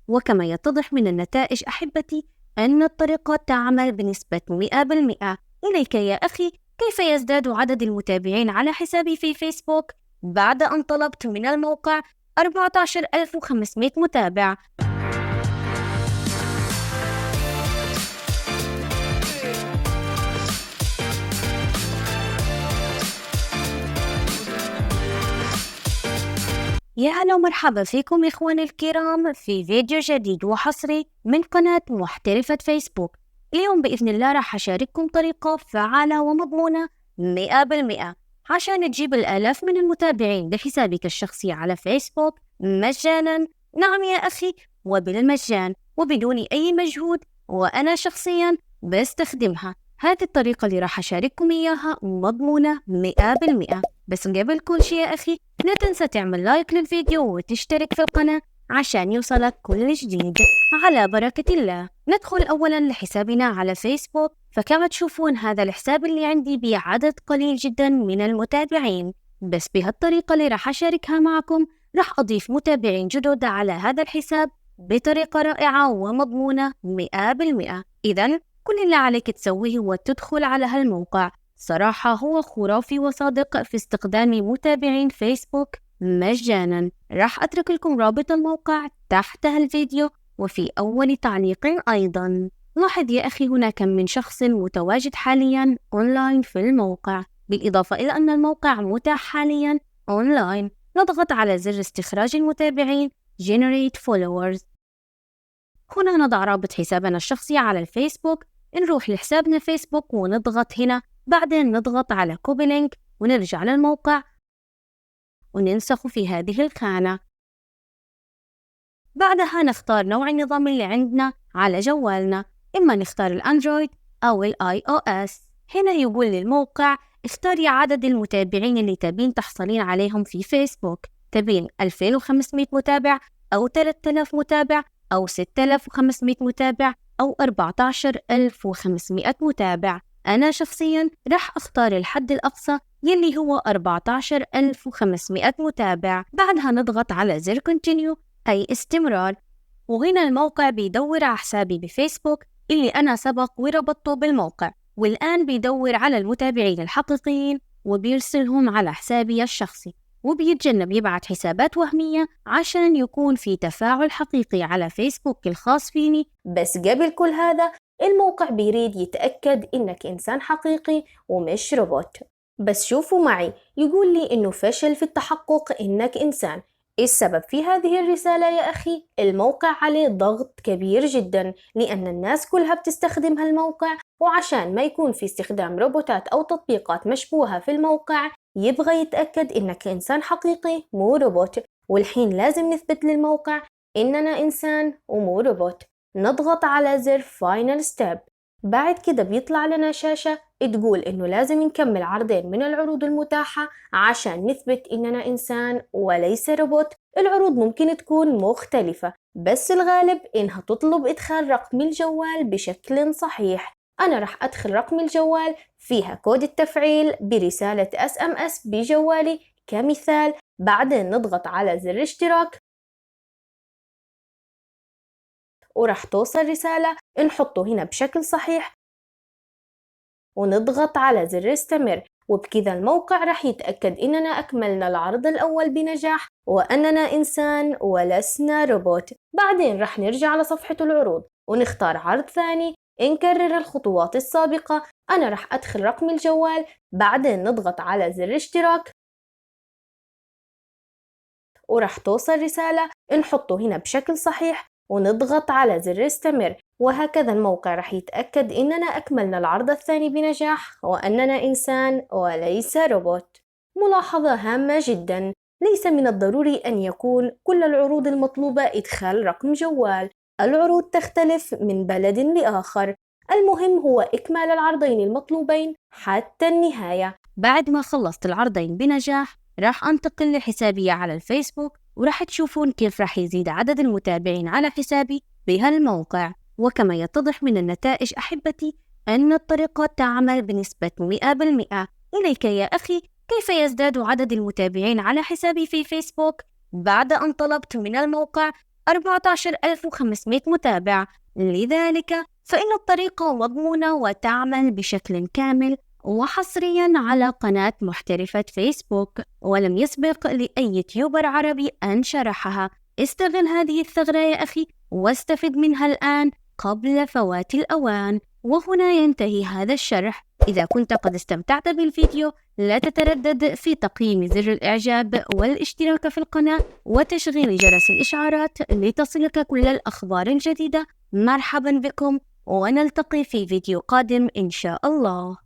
وكما يتضح من النتائج أحبتي أن الطريقة تعمل بنسبة 100%. إليك يا أخي، كيف يزداد عدد المتابعين على حسابي في فيسبوك بعد أن طلبت من الموقع 14,500 متابع؟ يا هلا ومرحبا فيكم إخواني الكرام في فيديو جديد وحصري من قناة محترفة فيسبوك. اليوم بإذن الله راح أشارككم طريقة فعالة ومضمونة 100% عشان تجيب الآلاف من المتابعين لحسابك الشخصي على فيسبوك مجانا. نعم يا أخي، وبالمجان وبدون أي مجهود، وأنا شخصيا بستخدمها. هذه الطريقة اللي راح أشارككم إياها مضمونة 100%. بس قبل كل شيء يا أخي، لا تنسى تعمل لايك للفيديو وتشترك في القناة عشان يوصلك كل جديد. على بركة الله ندخل أولا لحسابنا على فيسبوك. فكما تشوفون هذا الحساب اللي عندي بعدد قليل جدا من المتابعين، بس بهالطريقة اللي راح أشاركها معكم راح أضيف متابعين جدد على هذا الحساب بطريقة رائعة ومضمونة 100%. إذن كل اللي عليك تسويه هو تدخل على هالموقع. صراحة هو خرافي وصادق في استخدام متابعين فيسبوك مجانا. راح أترك لكم رابط الموقع تحت هالفيديو وفي أول تعليق أيضا. لاحظ يا أخي، هنا كم من شخص متواجد حاليا أونلاين في الموقع، بالإضافة إلى أن الموقع متاح حاليا أونلاين. نضغط على زر استخراج المتابعين Generate Followers. هنا نضع رابط حسابنا الشخصي على الفيسبوك. نروح لحسابنا فيسبوك ونضغط هنا، بعدين نضغط على كوبي لينك ونرجع للموقع وننسخ في هذه الخانة. بعدها نختار نوع النظام اللي عندنا على جوالنا، إما نختار الأندرويد أو iOS. هنا يقول للموقع اختاري عدد المتابعين اللي تبين تحصلين عليهم في فيسبوك. تبين 2500 متابع أو 3000 متابع أو 6500 متابع أو 14500 متابع. أنا شخصياً راح أختار الحد الأقصى يلي هو 14500 متابع. بعدها نضغط على زر Continue أي استمرار، وهنا الموقع بيدور على حسابي بفيسبوك اللي أنا سبق وربطته بالموقع، والآن بيدور على المتابعين الحقيقيين وبيرسلهم على حسابي الشخصي، وبيتجنب يبعت حسابات وهمية عشان يكون في تفاعل حقيقي على فيسبوك الخاص فيني. بس قبل كل هذا الموقع بيريد يتأكد إنك إنسان حقيقي ومش روبوت. بس شوفوا معي، يقول لي إنه فشل في التحقق إنك إنسان. إيه السبب في هذه الرسالة يا أخي؟ الموقع عليه ضغط كبير جدا لأن الناس كلها بتستخدم هالموقع، وعشان ما يكون في استخدام روبوتات أو تطبيقات مشبوهة في الموقع يبغى يتأكد إنك إنسان حقيقي مو روبوت. والحين لازم نثبت للموقع إننا إنسان ومو روبوت. نضغط على زر Final Step. بعد كده بيطلع لنا شاشة تقول إنه لازم نكمل عرضين من العروض المتاحة عشان نثبت إننا إنسان وليس روبوت. العروض ممكن تكون مختلفة، بس الغالب إنها تطلب إدخال رقم الجوال بشكل صحيح. أنا رح أدخل رقم الجوال، فيها كود التفعيل برسالة SMS بجوالي كمثال. بعدين نضغط على زر اشتراك ورح توصل رسالة نحطه هنا بشكل صحيح ونضغط على زر استمر، وبكذا الموقع رح يتأكد إننا أكملنا العرض الأول بنجاح وأننا إنسان ولسنا روبوت. بعدين رح نرجع لصفحة العروض ونختار عرض ثاني. نكرر الخطوات السابقة. أنا رح أدخل رقم الجوال، بعدين نضغط على زر اشتراك ورح توصل رسالة نحطه هنا بشكل صحيح ونضغط على زر استمر، وهكذا الموقع رح يتأكد إننا أكملنا العرض الثاني بنجاح وأننا إنسان وليس روبوت. ملاحظة هامة جدا، ليس من الضروري أن يكون كل العروض المطلوبة إدخال رقم جوال. العروض تختلف من بلد لآخر. المهم هو إكمال العرضين المطلوبين حتى النهاية. بعد ما خلصت العرضين بنجاح راح أنتقل لحسابي على الفيسبوك، وراح تشوفون كيف راح يزيد عدد المتابعين على حسابي بهالموقع. وكما يتضح من النتائج أحبتي أن الطريقة تعمل بنسبة 100%. إليك يا أخي، كيف يزداد عدد المتابعين على حسابي في فيسبوك بعد أن طلبت من الموقع 14,500 متابع. لذلك فإن الطريقة مضمونة وتعمل بشكل كامل وحصريا على قناة محترفة فيسبوك، ولم يسبق لأي يوتيوبر عربي أن شرحها. استغل هذه الثغرة يا أخي واستفد منها الآن قبل فوات الأوان. وهنا ينتهي هذا الشرح. إذا كنت قد استمتعت بالفيديو لا تتردد في تقييم زر الإعجاب والاشتراك في القناة وتشغيل جرس الإشعارات لتصلك كل الأخبار الجديدة. مرحبا بكم ونلتقي في فيديو قادم إن شاء الله.